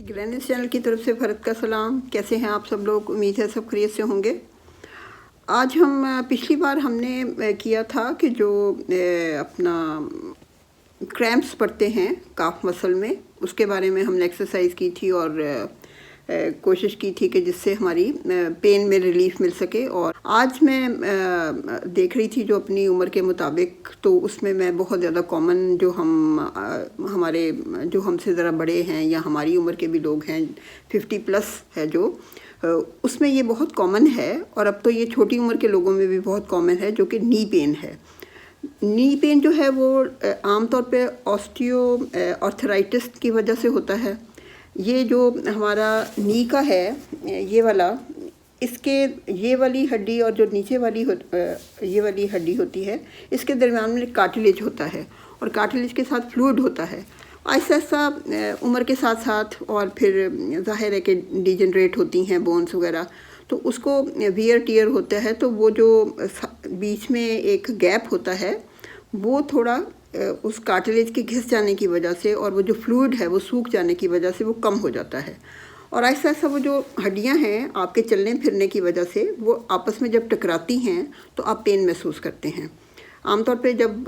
Grand channel की तरफ से फ़रत का सलाम। कैसे हैं आप सब लोग? उम्मीद है सब खैरियत से होंगे। आज हम पिछली बार हमने किया था कि जो अपना क्रैम्प्स पड़ते हैं काफ मसल में, उसके बारे में हमने एक्सरसाइज की थी और कोशिश की थी कि जिससे हमारी पेन में रिलीफ मिल सके। और आज मैं देख रही थी जो अपनी उम्र के मुताबिक, तो उसमें मैं बहुत ज़्यादा कॉमन जो हमारे जो हमसे ज़रा बड़े हैं या हमारी उम्र के भी लोग हैं, 50+ है जो, उसमें ये बहुत कॉमन है। और अब तो ये छोटी उम्र के लोगों में भी बहुत कॉमन है, जो कि नी पेन है। नी पेन जो है वो आमतौर पे ऑस्टियो आर्थराइटिस की वजह से होता है। ये जो हमारा नी का है, ये वाला, इसके ये वाली हड्डी और जो नीचे वाली ये वाली हड्डी होती है, इसके दरम्यान में कार्टिलेज होता है और कार्टिलेज के साथ फ्लूइड होता है। ऐसा ऐसा उम्र के साथ साथ और फिर जाहिर है कि डिजनरेट होती हैं बोन्स वगैरह, तो उसको वियर टियर होता है। तो वो जो बीच में एक गैप होता है, वो थोड़ा उस कार्टिलेज के घिस जाने की वजह से और वो जो फ्लूइड है वो सूख जाने की वजह से वो कम हो जाता है। और ऐसा ऐसा वो जो हड्डियां हैं आपके चलने फिरने की वजह से वो आपस में जब टकराती हैं तो आप पेन महसूस करते हैं। आमतौर पे जब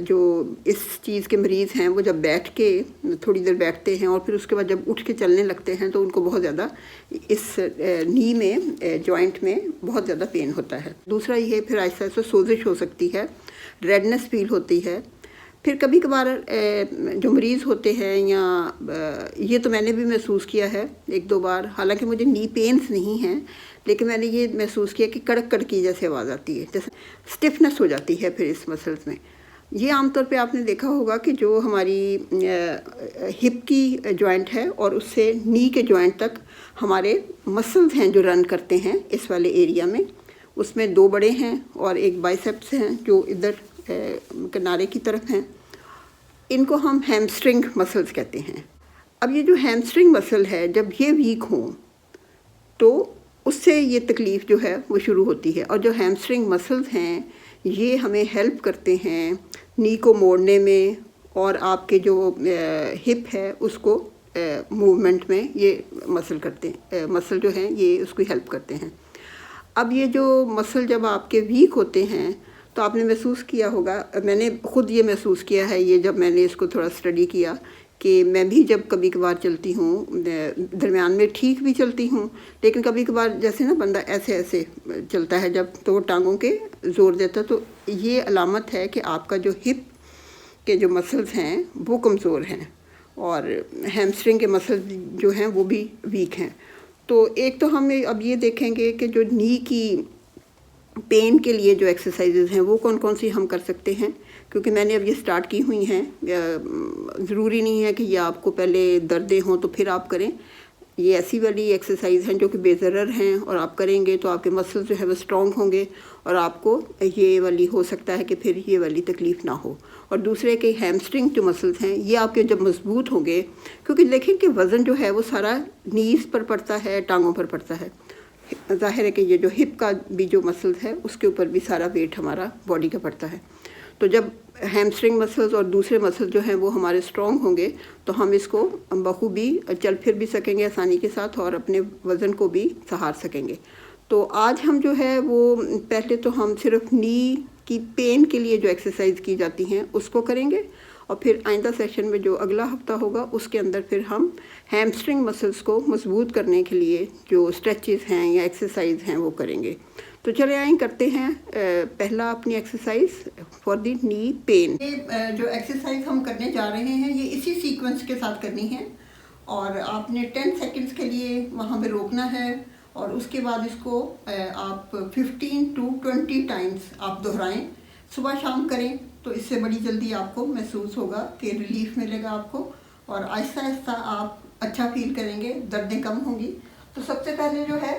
जो इस चीज़ के मरीज़ हैं वो जब बैठ के थोड़ी देर बैठते हैं और फिर उसके बाद जब उठ के चलने लगते हैं तो उनको बहुत ज़्यादा इस नी में जॉइंट में बहुत ज़्यादा पेन होता है। दूसरा ये फिर ऐसा ऐसा सोजिश हो सकती है, रेडनेस फील होती है। फिर कभी कभार जो मरीज़ होते हैं, या ये तो मैंने भी महसूस किया है 1-2 बार, हालांकि मुझे नी पेन्स नहीं हैं, लेकिन मैंने ये महसूस किया कि कड़क कड़क की जैसे आवाज़ आती है, जैसे स्टिफनेस हो जाती है फिर इस मसल्स में। ये आमतौर पे आपने देखा होगा कि जो हमारी हिप की जॉइंट है और उससे नी के जॉइंट तक हमारे मसल्स हैं जो रन करते हैं इस वाले एरिया में, उसमें 2 बड़े हैं और एक बाइसेप्स हैं जो इधर किनारे की तरफ हैं। इनको हम हैमस्ट्रिंग मसल्स कहते हैं। अब ये जो हैमस्ट्रिंग मसल है, जब ये वीक हों तो उससे ये तकलीफ़ जो है वो शुरू होती है। और जो हैमस्ट्रिंग मसल्स हैं ये हमें हेल्प करते हैं नी को मोड़ने में, और आपके जो हिप है उसको मूवमेंट में ये मसल जो हैं ये उसको हेल्प करते हैं। अब ये जो मसल जब आपके वीक होते हैं तो आपने महसूस किया होगा, मैंने ख़ुद ये महसूस किया है, ये जब मैंने इसको थोड़ा स्टडी किया कि मैं भी जब कभी कभार चलती हूँ, दरमियान में ठीक भी चलती हूँ, लेकिन कभी कभार जैसे ना बंदा ऐसे ऐसे चलता है जब, तो वो टांगों के ज़ोर देता, तो ये अलामत है कि आपका जो हिप के जो मसल्स हैं वो कमज़ोर हैं और हैमस्ट्रिंग के मसल्स जो हैं वो भी वीक हैं। तो एक तो हम अब ये देखेंगे कि जो नी की पेन के लिए जो एक्सरसाइजेज़ हैं वो कौन कौन सी हम कर सकते हैं, क्योंकि मैंने अब ये स्टार्ट की हुई हैं। ज़रूरी नहीं है कि ये आपको पहले दर्दें हों तो फिर आप करें। ये ऐसी वाली एक्सरसाइज हैं जो कि बेज़रर हैं और आप करेंगे तो आपके मसल्स जो है वो स्ट्रॉन्ग होंगे और आपको ये वाली हो सकता है कि फिर ये वाली तकलीफ़ ना हो। और दूसरे के हैमस्ट्रिंग जो मसल्स हैं ये आपके जब मजबूत होंगे, क्योंकि देखें कि वज़न जो है वो सारा नीज़ पर पड़ता है, टांगों पर पड़ता है। ज़ाहिर है कि ये जो हिप का भी जो मसल्स है उसके ऊपर भी सारा वेट हमारा बॉडी का पड़ता है। तो जब हैमस्ट्रिंग मसल्स और दूसरे मसल्स जो हैं वो हमारे स्ट्रॉन्ग होंगे तो हम इसको बखूबी चल फिर भी सकेंगे आसानी के साथ और अपने वज़न को भी सहार सकेंगे। तो आज हम जो है वो पहले तो हम सिर्फ नी की पेन के लिए जो एक्सरसाइज की जाती हैं उसको करेंगे, और फिर आइंदा सेशन में जो अगला हफ्ता होगा उसके अंदर फिर हम हैमस्ट्रिंग मसल्स को मजबूत करने के लिए जो स्ट्रेचेस हैं या एक्सरसाइज हैं वो करेंगे। तो चले आए करते हैं पहला अपनी exercise for the knee pain. ये जो एक्सरसाइज हम करने जा रहे हैं ये इसी सीक्वेंस के साथ करनी है, और आपने 10 सेकंड्स के लिए वहाँ पे रोकना है और उसके बाद इसको आप 15 to 20 टाइम्स आप दोहराएं। सुबह शाम करें तो इससे बड़ी जल्दी आपको महसूस होगा कि रिलीफ मिलेगा आपको, और आहिस्ता आहिस्ता आप अच्छा फील करेंगे, दर्दें कम होंगी। तो सबसे पहले जो है,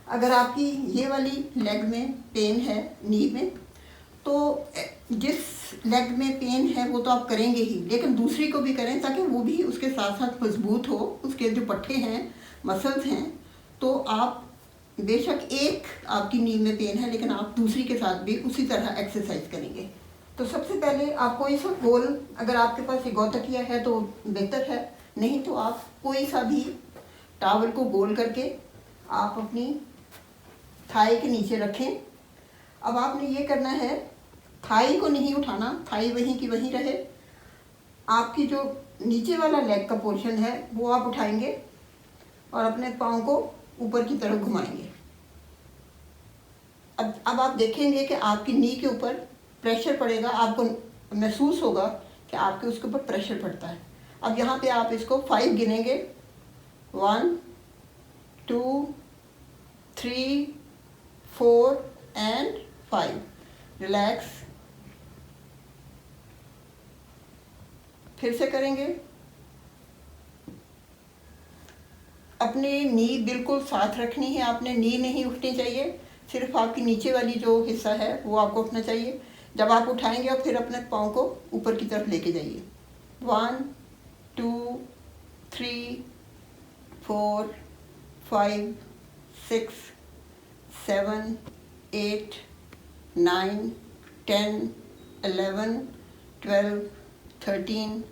अगर आपकी ये वाली लेग में पेन है, नी में, तो जिस लेग में पेन है वो तो आप करेंगे ही, लेकिन दूसरी को भी करें ताकि वो भी उसके साथ साथ मजबूत हो, उसके जो पट्टे हैं, मसल्स हैं। तो आप बेशक एक आपकी नी में पेन है लेकिन आप दूसरी के साथ भी उसी तरह एक्सरसाइज करेंगे। तो सबसे पहले आपको इस गोल, अगर आपके पास ये गौ तकिया है तो बेहतर है, नहीं तो आप कोई सा भी टॉवल को गोल करके आप अपनी थाई के नीचे रखें। अब आपने ये करना है, थाई को नहीं उठाना, थाई वहीं की वहीं रहे। आपकी जो नीचे वाला लेग का पोर्शन है वो आप उठाएंगे और अपने पाँव को ऊपर की तरफ घुमाएंगे। अब आप देखेंगे कि आपकी नी के ऊपर प्रेशर पड़ेगा, आपको महसूस होगा कि आपके उसके ऊपर प्रेशर पड़ता है। अब यहाँ पे आप इसको 5 गिनेंगे, 1 2 3 4 एंड 5। रिलैक्स। फिर से करेंगे। अपनी नी बिल्कुल साथ रखनी है, आपने नी नहीं उठनी चाहिए, सिर्फ आपकी नीचे वाली जो हिस्सा है वो आपको उठना चाहिए। जब आप उठाएंगे और फिर अपने पाँव को ऊपर की तरफ लेके जाइए। 1 2 3 4 5 6 7 8 9 10 11 12 13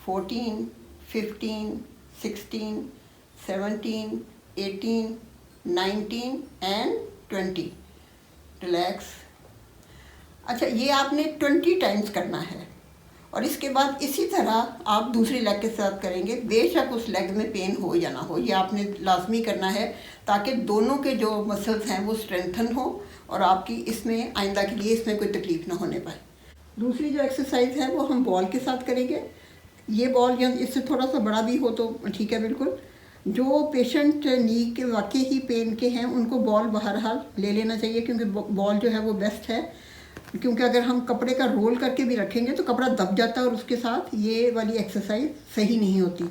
14 15 16 17 18 19 एंड 20। रिलैक्स। अच्छा, ये आपने 20 टाइम्स करना है और इसके बाद इसी तरह आप दूसरी लेग के साथ करेंगे। बेशक उस लेग में पेन हो या ना हो, ये आपने लाजमी करना है ताकि दोनों के जो मसल्स हैं वो स्ट्रेंथन हो और आपकी इसमें आइंदा के लिए इसमें कोई तकलीफ़ ना होने पाए। दूसरी जो एक्सरसाइज है वो हम बॉल के साथ करेंगे। ये बॉल या इससे थोड़ा सा बड़ा भी हो तो ठीक है बिल्कुल। जो पेशेंट नी के वाकई ही पेन के हैं उनको बॉल बहरहाल ले लेना चाहिए, क्योंकि बॉल जो है वो बेस्ट है। क्योंकि अगर हम कपड़े का रोल करके भी रखेंगे तो कपड़ा दब जाता है और उसके साथ ये वाली एक्सरसाइज सही नहीं होती।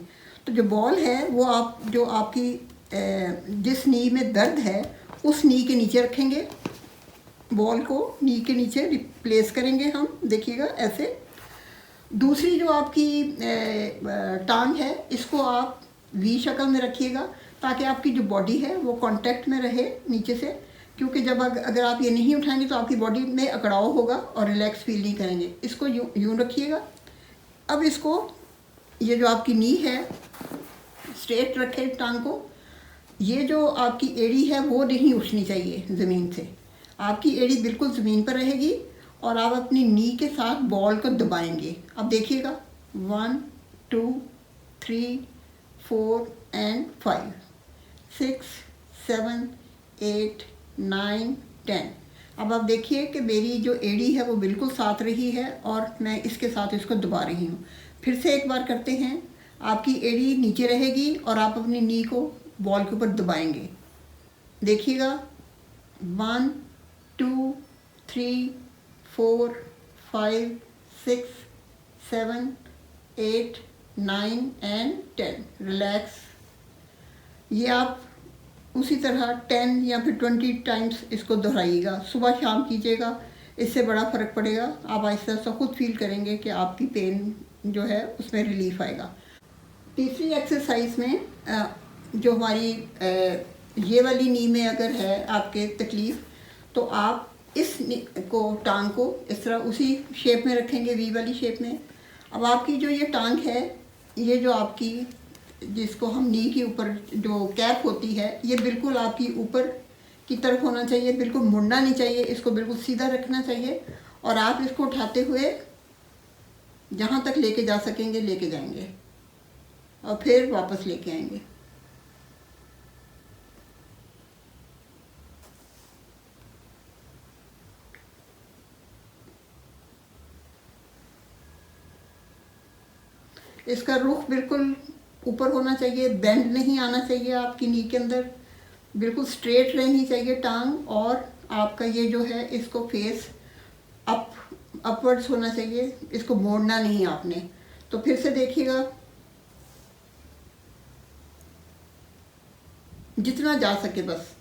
तो जो बॉल है वो आप जो आपकी जिस नी में दर्द है उस नी के नीचे रखेंगे, बॉल को नी के नीचे रिप्लेस करेंगे हम, देखिएगा ऐसे। दूसरी जो आपकी टांग है इसको आप वी शक्ल में रखिएगा ताकि आपकी जो बॉडी है वो कांटेक्ट में रहे नीचे से, क्योंकि जब अगर आप ये नहीं उठाएंगे तो आपकी बॉडी में अकड़ाव होगा और रिलैक्स फील नहीं करेंगे। इसको यूँ रखिएगा। अब इसको ये जो आपकी नी है स्ट्रेट रखें टांग को। ये जो आपकी एड़ी है वो नहीं उठनी चाहिए ज़मीन से, आपकी एड़ी बिल्कुल ज़मीन पर रहेगी और आप अपनी नी के साथ बॉल को दबाएंगे। अब देखिएगा 1 2 3 4 एंड 5 6 7 8 9 10। अब आप देखिए कि मेरी जो एड़ी है वो बिल्कुल साथ रही है और मैं इसके साथ इसको दबा रही हूँ। फिर से एक बार करते हैं। आपकी एड़ी नीचे रहेगी और आप अपनी नी को बॉल के ऊपर दबाएंगे। देखिएगा 1 2 3 4 5 6 7 8 9 एंड 10। रिलैक्स। ये आप उसी तरह 10 या फिर 20 टाइम्स इसको दोहराइएगा, सुबह शाम कीजिएगा, इससे बड़ा फ़र्क पड़ेगा। आप आहिस्ता आहिस्ता खुद फील करेंगे कि आपकी पेन जो है उसमें रिलीफ आएगा। तीसरी एक्सरसाइज में जो हमारी ये वाली नी में अगर है आपके तकलीफ़, तो आप इस को टांग को इस तरह उसी शेप में रखेंगे, वी वाली शेप में। अब आपकी जो ये टांग है, ये जो आपकी जिसको हम नी के ऊपर जो कैप होती है, ये बिल्कुल आपकी ऊपर की तरफ होना चाहिए, बिल्कुल मुड़ना नहीं चाहिए, इसको बिल्कुल सीधा रखना चाहिए और आप इसको उठाते हुए जहाँ तक लेके जा सकेंगे लेके जाएंगे और फिर वापस लेके आएंगे। इसका रुख बिल्कुल ऊपर होना चाहिए, बेंड नहीं आना चाहिए आपकी नी के अंदर, बिल्कुल स्ट्रेट रहनी चाहिए टांग और आपका ये जो है इसको फेस अपवर्ड्स होना चाहिए, इसको मोड़ना नहीं आपने। तो फिर से देखिएगा, जितना जा सके बस,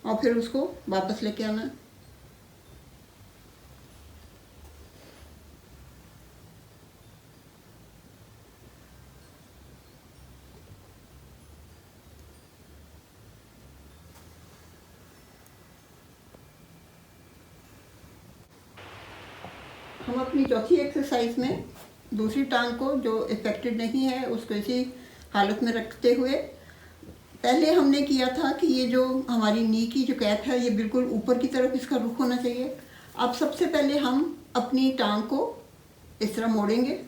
और फिर उसको वापस लेके आना। हम अपनी चौथी एक्सरसाइज में दूसरी टांग को जो इफेक्टेड नहीं है उसको इसी हालत में रखते हुए पहले हमने किया था कि ये जो हमारी नी की जो कैप है ये बिल्कुल ऊपर की तरफ इसका रुख होना चाहिए। अब सबसे पहले हम अपनी टांग को इस तरह मोड़ेंगे,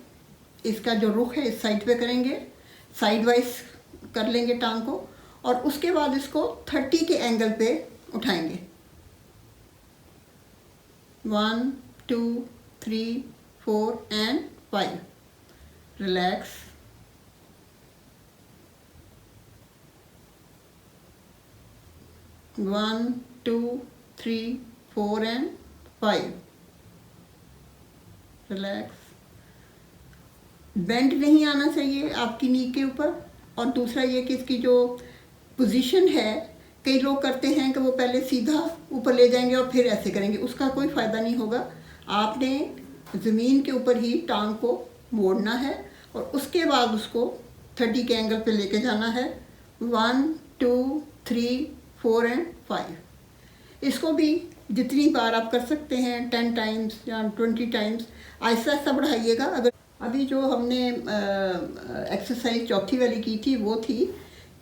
इसका जो रुख है इस साइड पे करेंगे, साइड वाइज कर लेंगे टांग को, और उसके बाद इसको 30 के एंगल पे उठाएंगे। 1 2 3 4 and 5। Relax. 1 2 3 4 and 5। Relax. Bend नहीं आना चाहिए आपकी नी के ऊपर। और दूसरा ये कि इसकी जो पोजीशन है, कई लोग करते हैं कि वो पहले सीधा ऊपर ले जाएंगे और फिर ऐसे करेंगे, उसका कोई फ़ायदा नहीं होगा। आपने ज़मीन के ऊपर ही टांग को मोड़ना है और उसके बाद उसको 30 के एंगल पे लेके जाना है। 1 2 3 4 एंड 5। इसको भी जितनी बार आप कर सकते हैं, 10 टाइम्स या 20 टाइम्स, आहिस्ता आहिस्ता बढ़ाइएगा। अगर अभी जो हमने एक्सरसाइज चौथी वाली की थी वो थी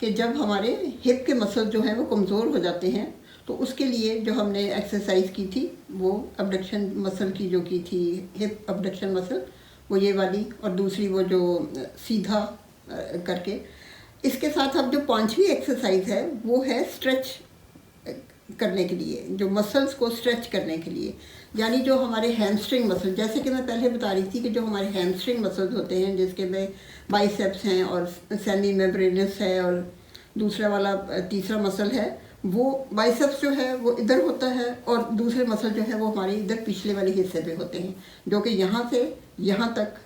कि जब हमारे हिप के मसल जो हैं वो कमज़ोर हो जाते हैं, तो उसके लिए जो हमने एक्सरसाइज की थी वो अबडक्शन मसल की जो की थी, हिप अबडक्शन मसल, वो ये वाली, और दूसरी वो जो सीधा करके। इसके साथ अब जो पांचवी एक्सरसाइज है वो है स्ट्रेच करने के लिए, जो मसल्स को स्ट्रेच करने के लिए, यानी जो हमारे हैमस्ट्रिंग मसल, जैसे कि मैं पहले बता रही थी कि जो हमारे हैमस्ट्रिंग मसल्स होते हैं जिसके में बाइसेप्स हैं और सेमी मेम्ब्रेनस है, और दूसरा वाला तीसरा मसल है वो बाइसेप्स जो है वो इधर होता है, और दूसरे मसल जो है वो हमारे इधर पिछले वाले हिस्से पे होते हैं, जो कि यहाँ से यहाँ तक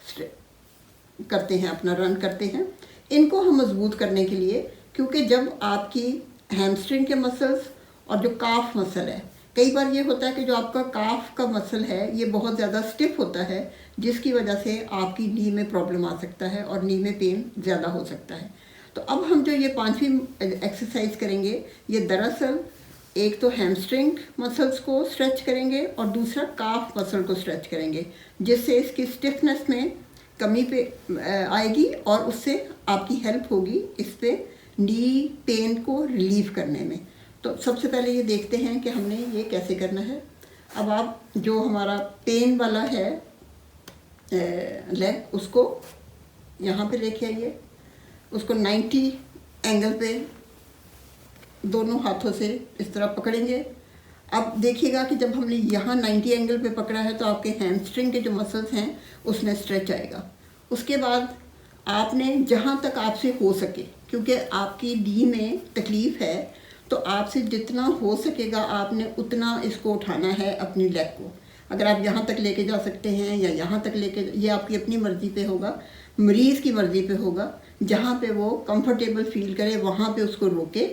करते हैं, अपना रन करते हैं। इनको हम मजबूत करने के लिए, क्योंकि जब आपकी हैमस्ट्रिंग के मसल्स और जो काफ मसल है, कई बार ये होता है कि जो आपका काफ का मसल है ये बहुत ज़्यादा स्टिफ होता है, जिसकी वजह से आपकी नी में प्रॉब्लम आ सकता है और नी में पेन ज़्यादा हो सकता है। तो अब हम जो ये पांचवी एक्सरसाइज करेंगे, ये दरअसल एक तो हैमस्ट्रिंग मसल्स को स्ट्रेच करेंगे और दूसरा काफ मसल को स्ट्रेच करेंगे, जिससे इसकी स्टिफनेस में कमी पे आएगी और उससे आपकी हेल्प होगी इस पे नी पेन को रिलीव करने में। तो सबसे पहले ये देखते हैं कि हमने ये कैसे करना है। अब आप जो हमारा पेन वाला है लेग, उसको यहाँ पे लेके आइए, उसको 90 एंगल पे दोनों हाथों से इस तरह पकड़ेंगे। अब देखिएगा कि जब हमने यहाँ 90 एंगल पे पकड़ा है तो आपके हैमस्ट्रिंग के जो मसल्स हैं उसमें स्ट्रेच आएगा। उसके बाद आपने जहाँ तक आपसे हो सके, क्योंकि आपकी नी में तकलीफ़ है, तो आपसे जितना हो सकेगा आपने उतना इसको उठाना है अपनी लेग को। अगर आप यहाँ तक लेके जा सकते हैं या यहाँ तक लेके, ये आपकी अपनी मर्ज़ी पे होगा, मरीज़ की मर्ज़ी पे होगा। जहाँ पे वो कंफर्टेबल फील करे वहाँ पे उसको रोके,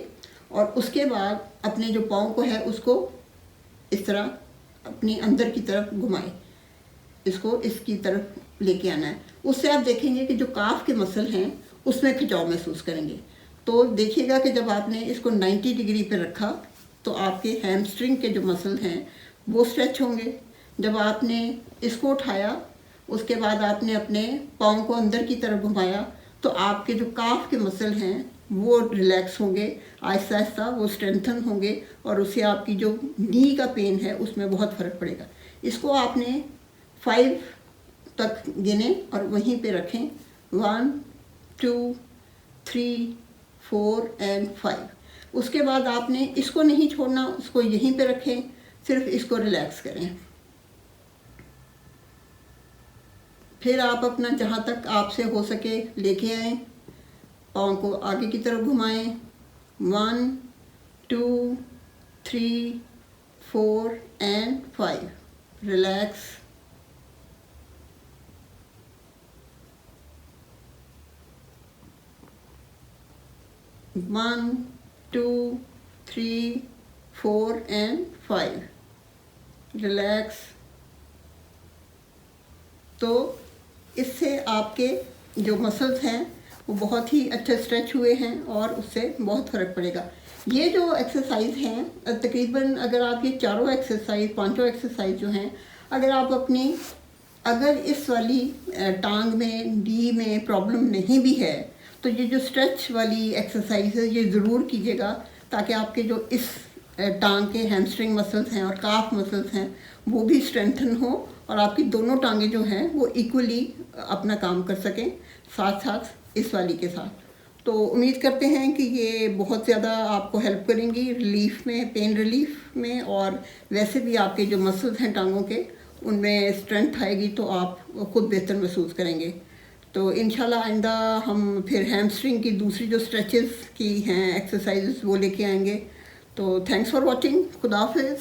और उसके बाद अपने जो पाँव को है उसको इस तरह अपनी अंदर की तरफ घुमाए, इसको इसकी तरफ लेके आना है। उससे आप देखेंगे कि जो काफ के मसल हैं उसमें खिंचाव महसूस करेंगे। तो देखिएगा कि जब आपने इसको 90 डिग्री पे रखा तो आपके हैमस्ट्रिंग के जो मसल हैं वो स्ट्रेच होंगे। जब आपने इसको उठाया उसके बाद आपने अपने पाँव को अंदर की तरफ घुमाया तो आपके जो काफ के मसल हैं वो रिलैक्स होंगे, आहिस्ता आहिस्ता वो स्ट्रेंथन होंगे, और उससे आपकी जो नी का पेन है उसमें बहुत फ़र्क पड़ेगा। इसको आपने 5 तक गिने और वहीं पे रखें। 1 2 3 4 एंड 5। उसके बाद आपने इसको नहीं छोड़ना, उसको यहीं पे रखें, सिर्फ इसको रिलैक्स करें। फिर आप अपना जहाँ तक आपसे हो सके लेके आएँ, पाँव को आगे की तरफ घुमाएं। 1 2 3 4 and 5। Relax. One 2 3 4 and 5। Relax. तो इससे आपके जो मसल्स हैं वो बहुत ही अच्छे स्ट्रेच हुए हैं और उससे बहुत फ़र्क पड़ेगा। ये जो एक्सरसाइज हैं तकरीबन, अगर आप ये चारों एक्सरसाइज, पांचों एक्सरसाइज जो हैं, अगर आप अपनी, अगर इस वाली टांग में, नी में प्रॉब्लम नहीं भी है तो ये जो स्ट्रेच वाली एक्सरसाइज है ये ज़रूर कीजिएगा, ताकि आपके जो इस टांग के हैमस्ट्रिंग मसल्स हैं और काफ मसल्स हैं वो भी स्ट्रेंथन हो और आपकी दोनों टांगें जो हैं वो इक्वली अपना काम कर सकें साथ साथ इस वाली के साथ। तो उम्मीद करते हैं कि ये बहुत ज़्यादा आपको हेल्प करेंगी रिलीफ में, पेन रिलीफ में, और वैसे भी आपके जो मसल्स हैं टांगों के उनमें स्ट्रेंथ आएगी तो आप खुद बेहतर महसूस करेंगे। तो इंशाल्लाह आइंदा हम फिर हैमस्ट्रिंग की दूसरी जो स्ट्रेचेस की हैं एक्सरसाइजेस वो लेके आएंगे। तो थैंक्स फॉर वॉचिंग। खुदा हाफिज़।